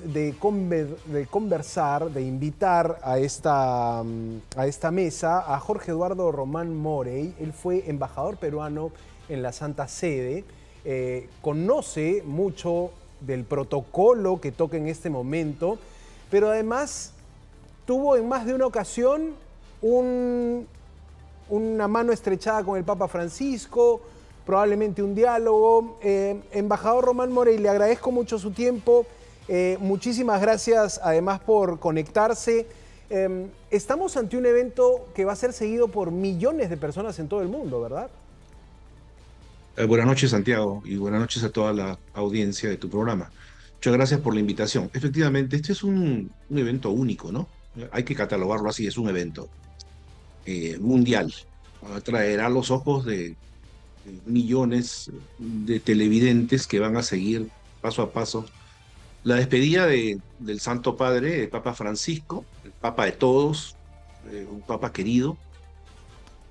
de conversar, de invitar a esta mesa a Jorge Eduardo Román Morey. Él fue embajador peruano en la Santa Sede, conoce mucho del protocolo que toca en este momento, pero además tuvo en más de una ocasión una mano estrechada con el Papa Francisco, probablemente un diálogo. Embajador Román Morey, le agradezco mucho su tiempo. Muchísimas gracias además por conectarse. Estamos ante un evento que va a ser seguido por millones de personas en todo el mundo, ¿verdad? Buenas noches, Santiago, y buenas noches a toda la audiencia de tu programa. Muchas gracias por la invitación. Efectivamente, este es un evento único, ¿no? Hay que catalogarlo así, es un evento mundial. Atraerá los ojos de millones de televidentes que van a seguir paso a paso la despedida del Santo Padre, el Papa Francisco, el Papa de todos, un Papa querido,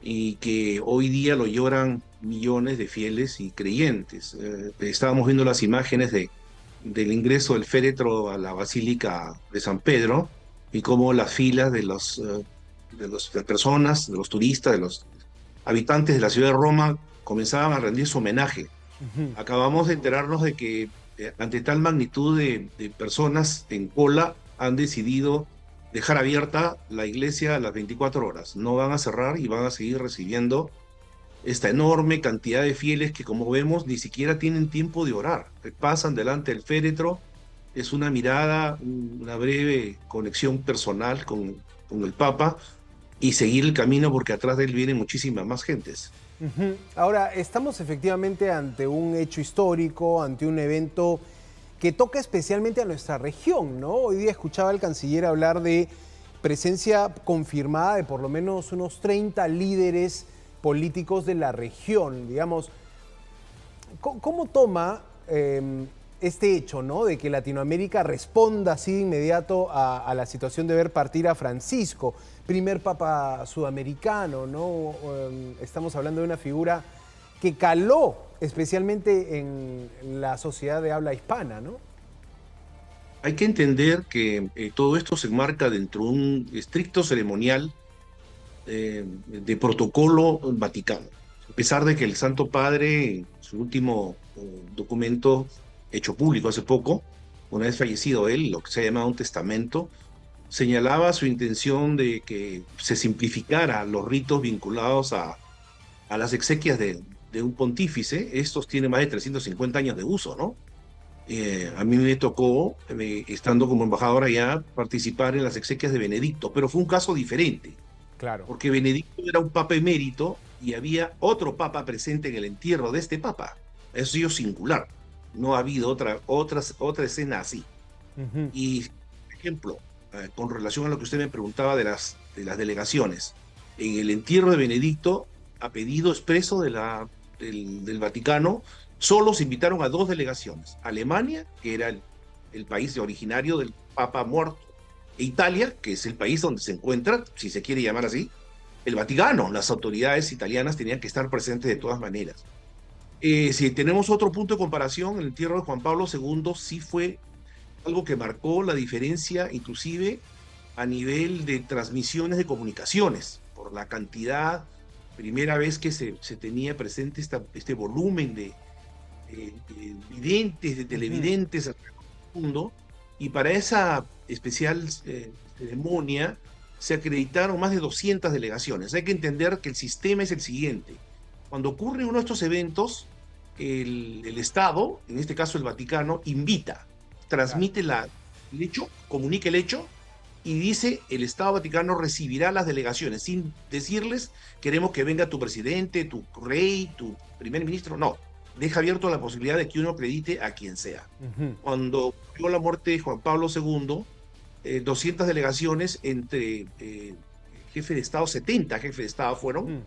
y que hoy día lo lloran millones de fieles y creyentes. Estábamos viendo las imágenes del ingreso del féretro a la Basílica de San Pedro y cómo las filas de las personas, de los turistas, de los habitantes de la ciudad de Roma comenzaban a rendir su homenaje. Ujú. Acabamos de enterarnos de que ante tal magnitud de personas en cola han decidido dejar abierta la iglesia a las 24 horas. No van a cerrar y van a seguir recibiendo esta enorme cantidad de fieles que, como vemos, ni siquiera tienen tiempo de orar. Pasan delante del féretro, es una mirada, una breve conexión personal con el Papa y seguir el camino porque atrás de él vienen muchísimas más gentes. Ujú. Ahora, estamos efectivamente ante un hecho histórico, ante un evento que toca especialmente a nuestra región, ¿no? Hoy día escuchaba al canciller hablar de presencia confirmada de por lo menos unos 30 líderes políticos de la región. Digamos, ¿cómo toma este hecho, ¿no? De que Latinoamérica responda así de inmediato a la situación de ver partir a Francisco, primer papa sudamericano, ¿no? Estamos hablando de una figura que caló especialmente en la sociedad de habla hispana, ¿no? Hay que entender que todo esto se enmarca dentro de un estricto ceremonial de protocolo vaticano. A pesar de que el Santo Padre, en su último documento hecho público hace poco, una vez fallecido él, lo que se ha llamado un testamento, señalaba su intención de que se simplificara los ritos vinculados a las exequias de un pontífice. Estos tienen más de 350 años de uso, ¿no? A mí me tocó, estando como embajador allá, participar en las exequias de Benedicto, pero fue un caso diferente Claro. porque Benedicto era un papa emérito y había otro papa presente en el entierro de este papa. Eso ha sido singular. No ha habido otra escena así. Ujú. Y, por ejemplo, con relación a lo que usted me preguntaba de las delegaciones, en el entierro de Benedicto, a pedido expreso del Vaticano, solo se invitaron a dos delegaciones: Alemania, que era el país originario del papa muerto, e Italia, que es el país donde se encuentra, si se quiere llamar así, el Vaticano. Las autoridades italianas tenían que estar presentes de todas maneras. Si tenemos otro punto de comparación, el entierro de Juan Pablo II sí fue algo que marcó la diferencia, inclusive a nivel de transmisiones de comunicaciones, por la cantidad, primera vez que se tenía presente este volumen de videntes, de Ujú. televidentes alrededor del mundo, y para esa especial ceremonia se acreditaron más de 200 delegaciones. Hay que entender que el sistema es el siguiente: cuando ocurre uno de estos eventos, el Estado, en este caso el Vaticano, invita, Claro. transmite el hecho, comunica el hecho y dice: el Estado Vaticano recibirá las delegaciones, sin decirles queremos que venga tu presidente, tu rey, tu primer ministro. No, deja abierto la posibilidad de que uno acredite a quien sea. Ujú. Cuando ocurrió la muerte de Juan Pablo II, 200 delegaciones entre jefe de Estado, 70 jefes de Estado fueron, Ujú.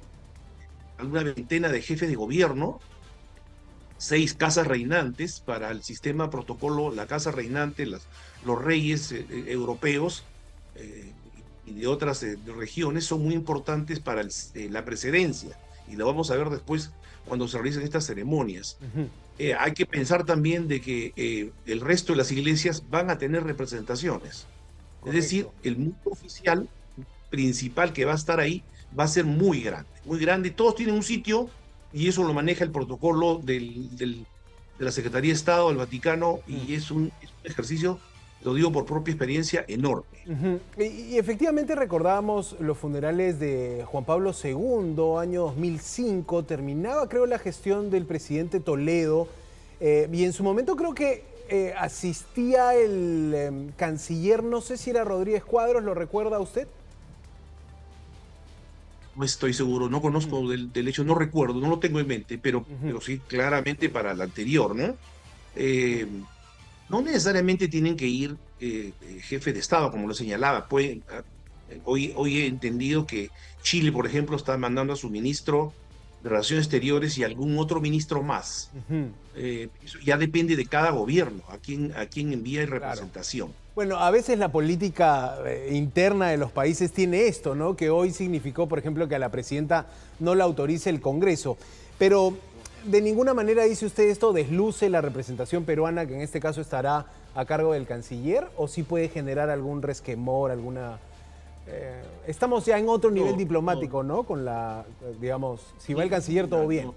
alguna veintena de jefes de gobierno, 6 casas reinantes para el sistema protocolo. La casa reinante, los reyes europeos eh, y de otras regiones son muy importantes para la precedencia, y lo vamos a ver después cuando se realicen estas ceremonias. Ujú. hay que pensar también de que el resto de las iglesias van a tener representaciones. Es decir, Correcto. el mundo oficial principal que va a estar ahí va a ser muy grande, muy grande. Todos tienen un sitio y eso lo maneja el protocolo de la Secretaría de Estado del Vaticano Ujú. y es un ejercicio, lo digo por propia experiencia, enorme. Ujú. Y efectivamente recordábamos los funerales de Juan Pablo II, año 2005, terminaba creo la gestión del presidente Toledo, y en su momento creo que asistía el canciller, no sé si era Rodríguez Cuadros, ¿lo recuerda usted? No estoy seguro, no Ujú, conozco del hecho, no recuerdo, no lo tengo en mente, ujú, pero sí claramente para el anterior, ¿no? Eh, no necesariamente tienen que ir jefe de Estado, como lo señalaba. Hoy he entendido que Chile, por ejemplo, está mandando a su ministro de Relaciones Exteriores y algún otro ministro más. ujú. Eso ya depende de cada gobierno, a quién envía en Claro. representación. Bueno, a veces la política interna de los países tiene esto, ¿no? Que hoy significó, por ejemplo, que a la presidenta no la autorice el Congreso. Pero de ninguna manera, dice usted, esto desluce la representación peruana, que en este caso estará a cargo del canciller, o sí puede generar algún resquemor, alguna... estamos ya en otro nivel No, no, diplomático, ¿no? Con la, digamos, si va el canciller, todo ninguna, bien. no.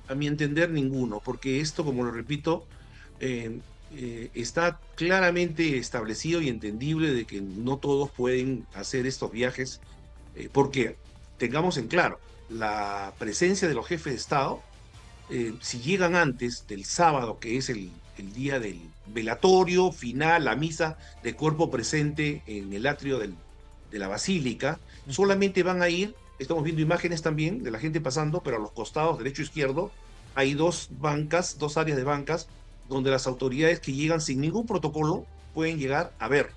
A mi entender, ninguno, porque esto, como lo repito, está claramente establecido y entendible de que no todos pueden hacer estos viajes, porque tengamos en claro, la presencia de los jefes de Estado, si llegan antes del sábado, que es el día del velatorio final, la misa de cuerpo presente en el atrio de la basílica, solamente van a ir, estamos viendo imágenes también de la gente pasando, pero a los costados, derecho e izquierdo, hay dos bancas, dos áreas de bancas, donde las autoridades que llegan sin ningún protocolo pueden llegar a ver,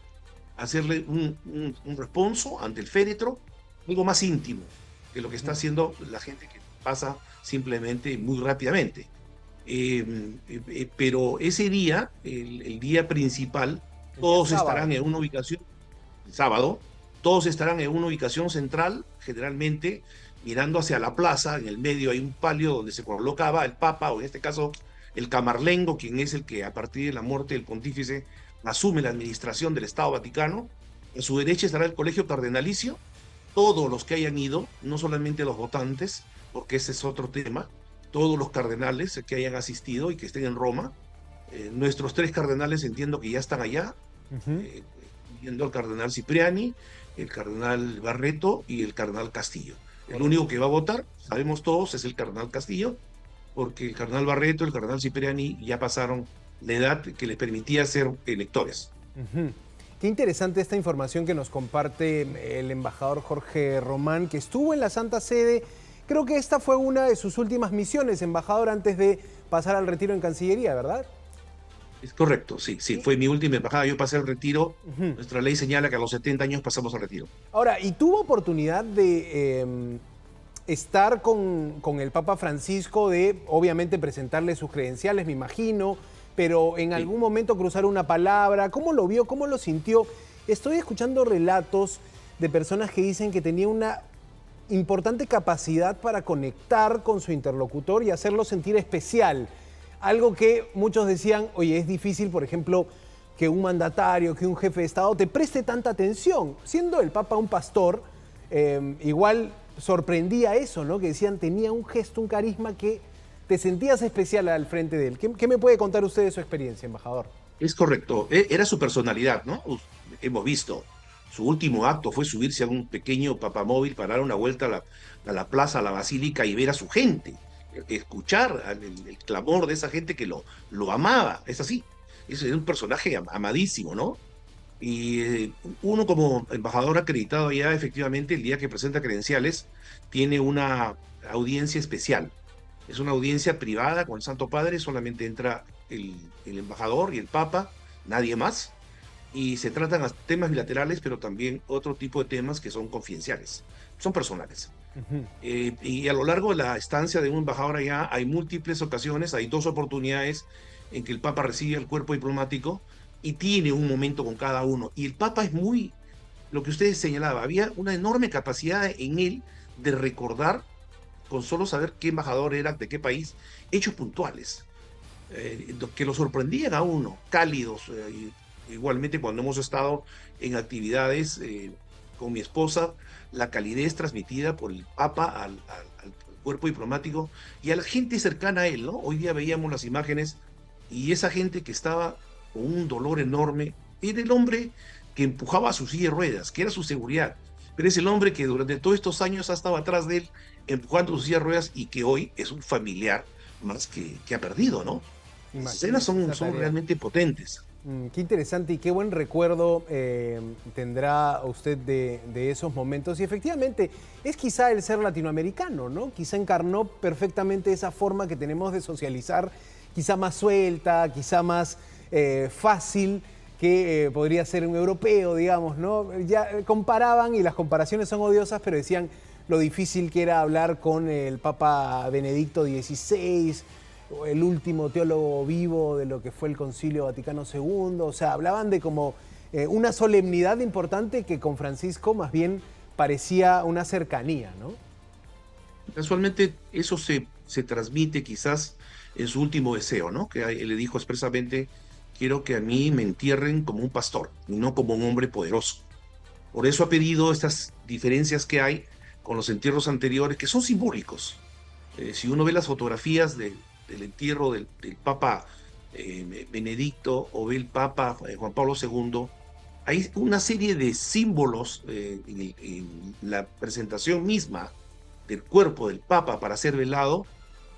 hacerle un responso ante el féretro, algo más íntimo que lo que está haciendo la gente que pasa simplemente muy rápidamente. Pero ese día, el día principal, El día todos estarán sábado. en una ubicación, el sábado, todos estarán en una ubicación central, generalmente mirando hacia la plaza, en el medio hay un palio donde se colocaba el Papa, o en este caso el Camarlengo, quien es el que a partir de la muerte del pontífice asume la administración del Estado Vaticano. A su derecha estará el Colegio Cardenalicio, todos los que hayan ido, no solamente los votantes, porque ese es otro tema, todos los cardenales que hayan asistido y que estén en Roma. Nuestros tres cardenales entiendo que ya están allá, Ujú. eh, viendo al cardenal Cipriani, el cardenal Barreto y el cardenal Castillo. El único Correcto. que va a votar, sabemos todos, es el cardenal Castillo, porque el cardenal Barreto y el cardenal Cipriani ya pasaron la edad que les permitía ser electores. Ujú. Qué interesante esta información que nos comparte el embajador Jorge Román, que estuvo en la Santa Sede. Creo que esta fue una de sus últimas misiones, embajador, antes de pasar al retiro en Cancillería, ¿verdad? Es correcto, sí, sí, Sí. fue mi última embajada. Yo pasé al retiro. Ujú. Nuestra ley señala que a los 70 años pasamos al retiro. Ahora, ¿y tuvo oportunidad de estar con el Papa Francisco, de obviamente presentarle sus credenciales, me imagino, pero en Sí. algún momento cruzar una palabra? ¿Cómo lo vio? ¿Cómo lo sintió? Estoy escuchando relatos de personas que dicen que tenía una importante capacidad para conectar con su interlocutor y hacerlo sentir especial. Algo que muchos decían, oye, es difícil, por ejemplo, que un mandatario, que un jefe de Estado te preste tanta atención. Siendo el Papa un pastor, igual sorprendía eso, ¿no? Que decían, tenía un gesto, un carisma que te sentías especial al frente de él. ¿Qué me puede contar usted de su experiencia, embajador? Es correcto, era su personalidad, ¿no? Hemos visto, su último acto fue subirse a un pequeño papamóvil para dar una vuelta a la plaza, a la basílica y ver a su gente, escuchar el clamor de esa gente que lo amaba, es así. Es un personaje amadísimo, ¿no? Y uno como embajador acreditado ya, efectivamente, el día que presenta credenciales, tiene una audiencia especial. Es una audiencia privada con el Santo Padre, solamente entra el embajador y el Papa, nadie más. Y se tratan temas bilaterales, pero también otro tipo de temas que son confidenciales, son personales. Ujú. Y a lo largo de la estancia de un embajador allá hay múltiples ocasiones, hay dos oportunidades en que el Papa recibe al cuerpo diplomático y tiene un momento con cada uno. Y el Papa es muy, lo que ustedes señalaban, había una enorme capacidad en él de recordar, con solo saber qué embajador era, de qué país, hechos puntuales. que lo sorprendían a uno, cálidos. Igualmente cuando hemos estado en actividades con mi esposa, la calidez transmitida por el Papa al cuerpo diplomático y a la gente cercana a él, ¿no? Hoy día veíamos las imágenes y esa gente que estaba con un dolor enorme, era el hombre que empujaba a su silla de ruedas, que era su seguridad, pero es el hombre que durante todos estos años ha estado atrás de él empujando su silla de ruedas y que hoy es un familiar más que ha perdido, ¿no? Las escenas Imagínate esa son tarea. realmente potentes. Qué interesante y qué buen recuerdo tendrá usted de esos momentos. Y efectivamente, es quizá el ser latinoamericano, ¿no? Quizá encarnó perfectamente esa forma que tenemos de socializar, quizá más suelta, quizá más fácil que podría ser un europeo, digamos, ¿no? Ya comparaban, y las comparaciones son odiosas, pero decían lo difícil que era hablar con el Papa Benedicto XVI, el último teólogo vivo de lo que fue el Concilio Vaticano II. O sea, hablaban de como una solemnidad importante que con Francisco más bien parecía una cercanía, ¿no? Casualmente eso se transmite quizás en su último deseo, ¿no? Que él le dijo expresamente, quiero que a mí me entierren como un pastor y no como un hombre poderoso. Por eso ha pedido estas diferencias que hay con los entierros anteriores, que son simbólicos. Si uno ve las fotografías del entierro del Papa Benedicto o ve el Papa Juan Pablo II, hay una serie de símbolos en la presentación misma del cuerpo del Papa para ser velado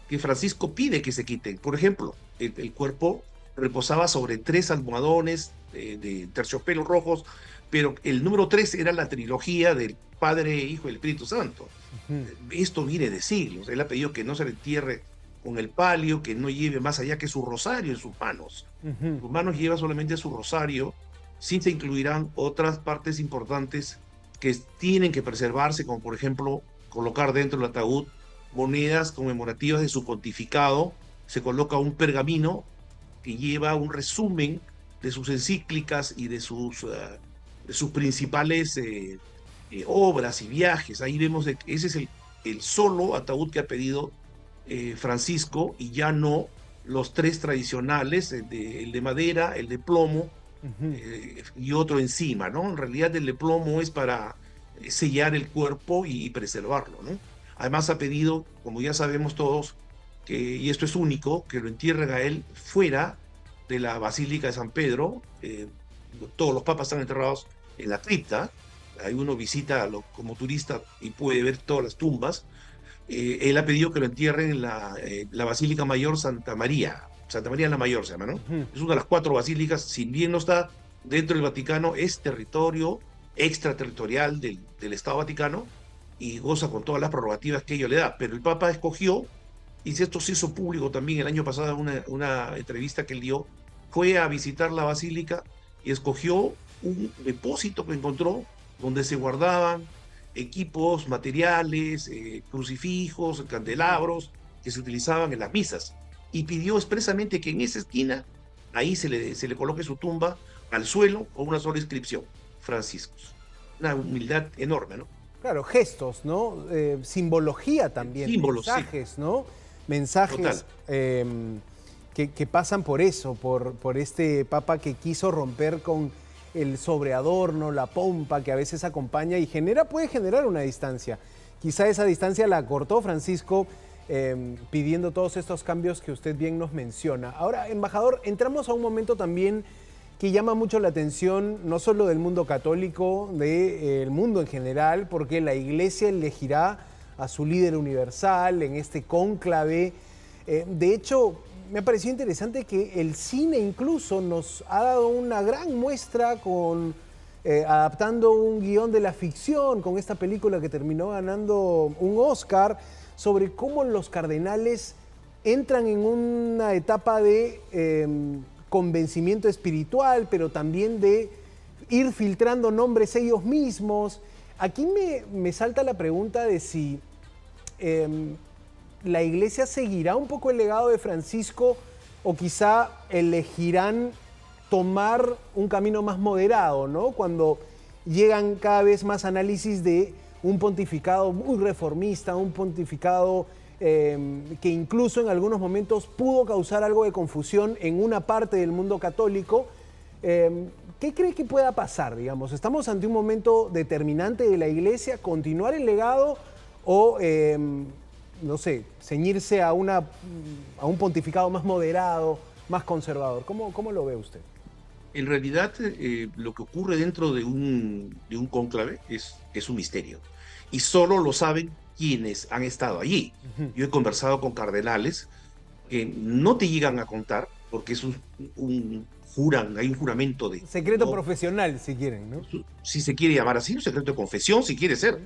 que Francisco pide que se quiten. Por ejemplo, el cuerpo reposaba sobre 3 almohadones de terciopelo rojos, pero el número 3 era la trilogía del Padre, Hijo y el Espíritu Santo. Esto viene de siglos. Él ha pedido que no se le entierre con el palio, que no lleve más allá que su rosario en sus manos. Sus manos lleva solamente su rosario, sí se incluirán otras partes importantes que tienen que preservarse, como por ejemplo colocar dentro del ataúd monedas conmemorativas de su pontificado, se coloca un pergamino que lleva un resumen de sus encíclicas y de sus principales obras y viajes. Ahí vemos que ese es el solo ataúd que ha pedido Francisco y ya no los 3 tradicionales, el de madera, el de plomo y otro encima, ¿no? En realidad el de plomo es para sellar el cuerpo y preservarlo, ¿no? Además ha pedido, como ya sabemos todos, y esto es único, que lo entierren a él fuera de la Basílica de San Pedro. Todos los papas están enterrados en la cripta. Ahí uno visita como turista y puede ver todas las tumbas. Él ha pedido que lo entierren en la Basílica Mayor Santa María la Mayor se llama, ¿no? Es una de las 4 basílicas, si bien no está dentro del Vaticano, es territorio extraterritorial del Estado Vaticano y goza con todas las prerrogativas que ello le da. Pero el Papa escogió, y esto se hizo público también el año pasado en una entrevista que él dio, fue a visitar la basílica y escogió un depósito que encontró donde se guardaban equipos, materiales, crucifijos, candelabros que se utilizaban en las misas. Y pidió expresamente que en esa esquina, ahí se le coloque su tumba al suelo con una sola inscripción, Francisco. Una humildad enorme, ¿no? Claro, gestos, ¿no? Simbología también, Símbolos, mensajes, sí. ¿no? Mensajes que pasan por eso, por este Papa que quiso romper con el sobreadorno, la pompa que a veces acompaña y puede generar una distancia. Quizá esa distancia la cortó Francisco pidiendo todos estos cambios que usted bien nos menciona. Ahora, embajador, entramos a un momento también que llama mucho la atención, no solo del mundo católico, del mundo en general, porque la Iglesia elegirá a su líder universal en este cónclave. De hecho, me ha parecido interesante que el cine incluso nos ha dado una gran muestra adaptando un guión de la ficción, con esta película que terminó ganando un Oscar, sobre cómo los cardenales entran en una etapa de convencimiento espiritual, pero también de ir filtrando nombres ellos mismos. Aquí me salta la pregunta de si la Iglesia seguirá un poco el legado de Francisco o quizá elegirán tomar un camino más moderado, ¿no? Cuando llegan cada vez más análisis de un pontificado muy reformista, un pontificado que incluso en algunos momentos pudo causar algo de confusión en una parte del mundo católico. ¿Qué cree que pueda pasar, digamos? ¿Estamos ante un momento determinante de la Iglesia, continuar el legado o, no sé, ceñirse a un pontificado más moderado, más conservador? ¿Cómo lo ve usted? En realidad, lo que ocurre dentro de un cónclave es un misterio. Y solo lo saben quienes han estado allí. Yo he conversado con cardenales que no te llegan a contar, porque es hay un juramento de... Secreto no, profesional, si quieren, ¿no? si se quiere llamar así, un secreto de confesión, si quiere ser.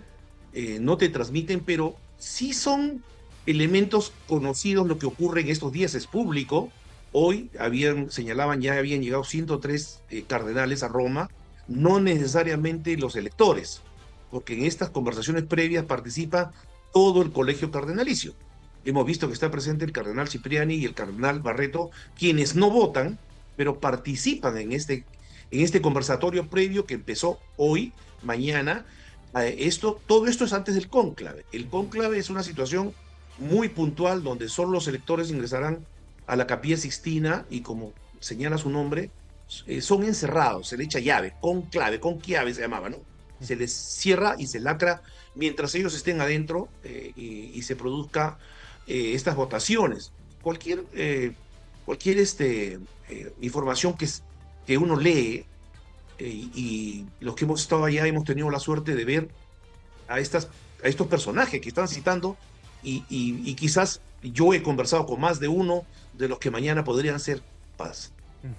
No te transmiten, pero sí son elementos conocidos. Lo que ocurre en estos días es público. Hoy señalaban, ya habían llegado 103 cardenales a Roma, no necesariamente los electores, porque en estas conversaciones previas participa todo el colegio cardenalicio. Hemos visto que está presente el cardenal Cipriani y el cardenal Barreto, quienes no votan, pero participan en este conversatorio previo que empezó hoy, mañana. Todo esto es antes del cónclave. El cónclave es una situación muy puntual donde solo los electores ingresarán a la Capilla Sixtina y, como señala su nombre, son encerrados, se le echa llave, con clave se llamaba, ¿no? Se les cierra y se lacra mientras ellos estén adentro y se produzca estas votaciones. Cualquier información que uno lee, y los que hemos estado allá hemos tenido la suerte de ver a estos personajes que están citando, y quizás yo he conversado con más de uno de los que mañana podrían ser papas,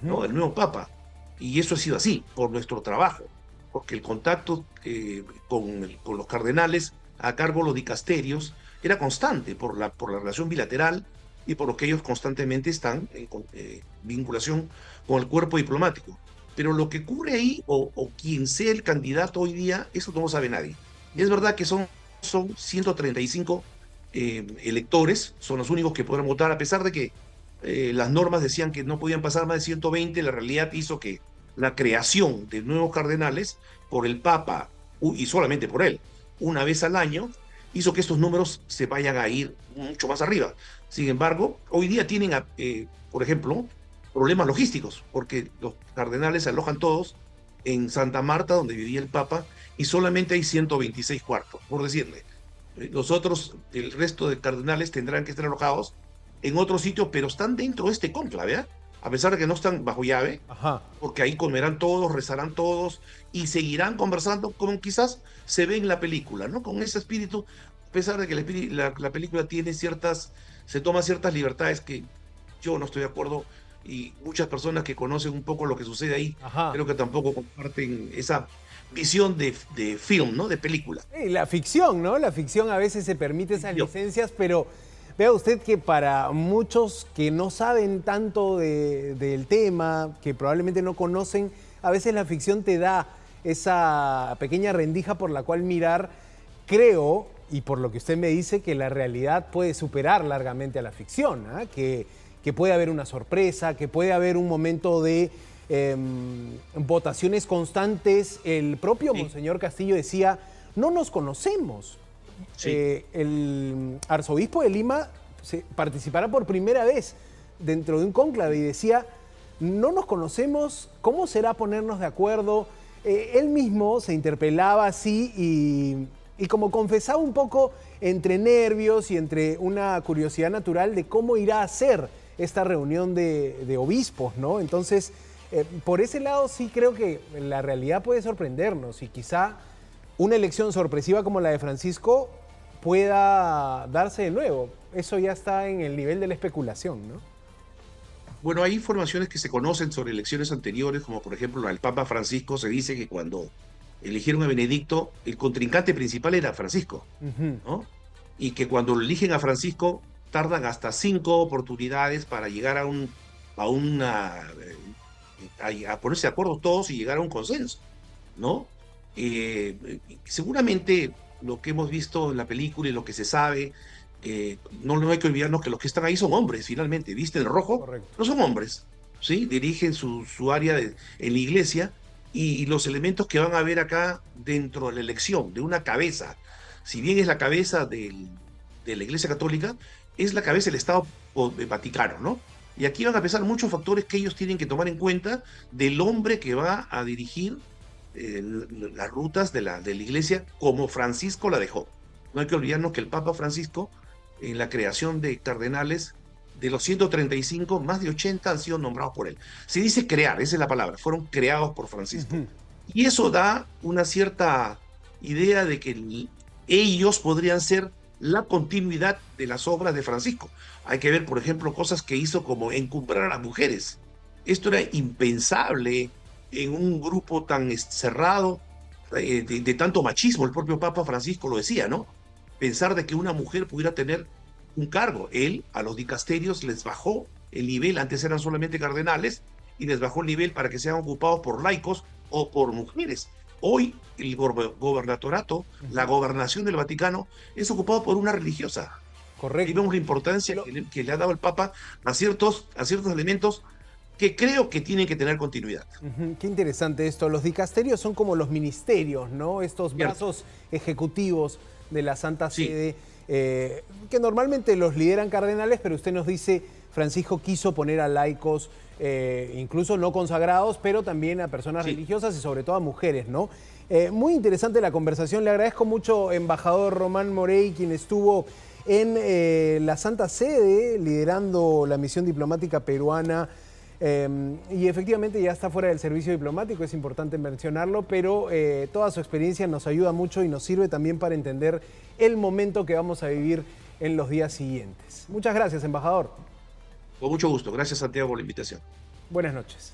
¿no? El nuevo papa. Y eso ha sido así por nuestro trabajo, porque el contacto con los cardenales a cargo de los dicasterios era constante por la relación bilateral y por lo que ellos constantemente están en vinculación con el cuerpo diplomático. Pero lo que ocurre ahí, o quien sea el candidato hoy día, eso no lo sabe nadie. Y es verdad que son 135 electores, son los únicos que podrán votar, a pesar de que las normas decían que no podían pasar más de 120. La realidad hizo que la creación de nuevos cardenales por el Papa, y solamente por él, una vez al año, hizo que estos números se vayan a ir mucho más arriba. Sin embargo, hoy día tienen, por ejemplo, problemas logísticos, porque los cardenales se alojan todos en Santa Marta, donde vivía el Papa, y solamente hay 126 cuartos, por decirle. El resto de cardenales tendrán que estar alojados en otro sitio, pero están dentro de este cónclave, ¿eh? A pesar de que no están bajo llave, porque ahí comerán todos, rezarán todos y seguirán conversando como quizás se ve en la película, ¿no? Con ese espíritu, a pesar de que la película se toma ciertas libertades que yo no estoy de acuerdo, y muchas personas que conocen un poco lo que sucede ahí, creo que tampoco comparten esa visión de film, ¿no? De película. La ficción, ¿no? La ficción a veces se permite esas licencias, pero vea usted que para muchos que no saben tanto del tema, que probablemente no conocen, a veces la ficción te da esa pequeña rendija por la cual mirar. Creo, y por lo que usted me dice, que la realidad puede superar largamente a la ficción, ¿eh? Que puede haber una sorpresa, que puede haber un momento de votaciones constantes. El propio Monseñor Castillo decía, no nos conocemos. Sí. El arzobispo de Lima participará por primera vez dentro de un cónclave y decía, no nos conocemos, ¿cómo será ponernos de acuerdo? Él mismo se interpelaba así y como confesaba un poco entre nervios y entre una curiosidad natural de cómo irá a ser esta reunión de obispos, ¿no? Entonces, por ese lado sí creo que la realidad puede sorprendernos y quizá una elección sorpresiva como la de Francisco pueda darse de nuevo. Eso ya está en el nivel de la especulación, ¿no? Bueno, hay informaciones que se conocen sobre elecciones anteriores, como por ejemplo la del Papa Francisco. Se dice que cuando eligieron a Benedicto, el contrincante principal era Francisco, ¿no? Y que cuando lo eligen a Francisco, tardan hasta 5 oportunidades para llegar a ponerse de acuerdo todos y llegar a un consenso, ¿no? Seguramente lo que hemos visto en la película y lo que se sabe, no hay que olvidarnos que los que están ahí son hombres, finalmente, visten el rojo. Correcto. No son hombres, ¿sí? Dirigen su área en la iglesia, y los elementos que van a ver acá dentro de la elección, de una cabeza, si bien es la cabeza del de la Iglesia Católica es la cabeza del Estado Vaticano, ¿no? Y aquí van a pesar muchos factores que ellos tienen que tomar en cuenta del hombre que va a dirigir las rutas de la Iglesia como Francisco la dejó. No hay que olvidarnos que el Papa Francisco, en la creación de cardenales, de los 135, más de 80 han sido nombrados por él. Se dice crear, esa es la palabra, fueron creados por Francisco. Y eso da una cierta idea de que ellos podrían ser la continuidad de las obras de Francisco. Hay que ver, por ejemplo, cosas que hizo como encumbrar a las mujeres. Esto era impensable en un grupo tan cerrado, de tanto machismo. El propio Papa Francisco lo decía, ¿no? Pensar de que una mujer pudiera tener un cargo. Él a los dicasterios les bajó el nivel, antes eran solamente cardenales, y les bajó el nivel para que sean ocupados por laicos o por mujeres. Hoy el gobernatorato, la gobernación del Vaticano, es ocupado por una religiosa. Correcto. Y vemos la importancia que le ha dado el Papa a ciertos elementos que creo que tienen que tener continuidad. Qué interesante esto. Los dicasterios son como los ministerios, ¿no? Estos brazos ejecutivos de la Santa Sede, que normalmente los lideran cardenales, pero usted nos dice, Francisco quiso poner a laicos, incluso no consagrados, pero también a personas religiosas y sobre todo a mujeres, ¿no? Muy interesante la conversación. Le agradezco mucho, embajador Román Morey, quien estuvo en la Santa Sede liderando la misión diplomática peruana. Y efectivamente ya está fuera del servicio diplomático, es importante mencionarlo, pero toda su experiencia nos ayuda mucho y nos sirve también para entender el momento que vamos a vivir en los días siguientes. Muchas gracias, embajador. Con mucho gusto. Gracias, Santiago, por la invitación. Buenas noches.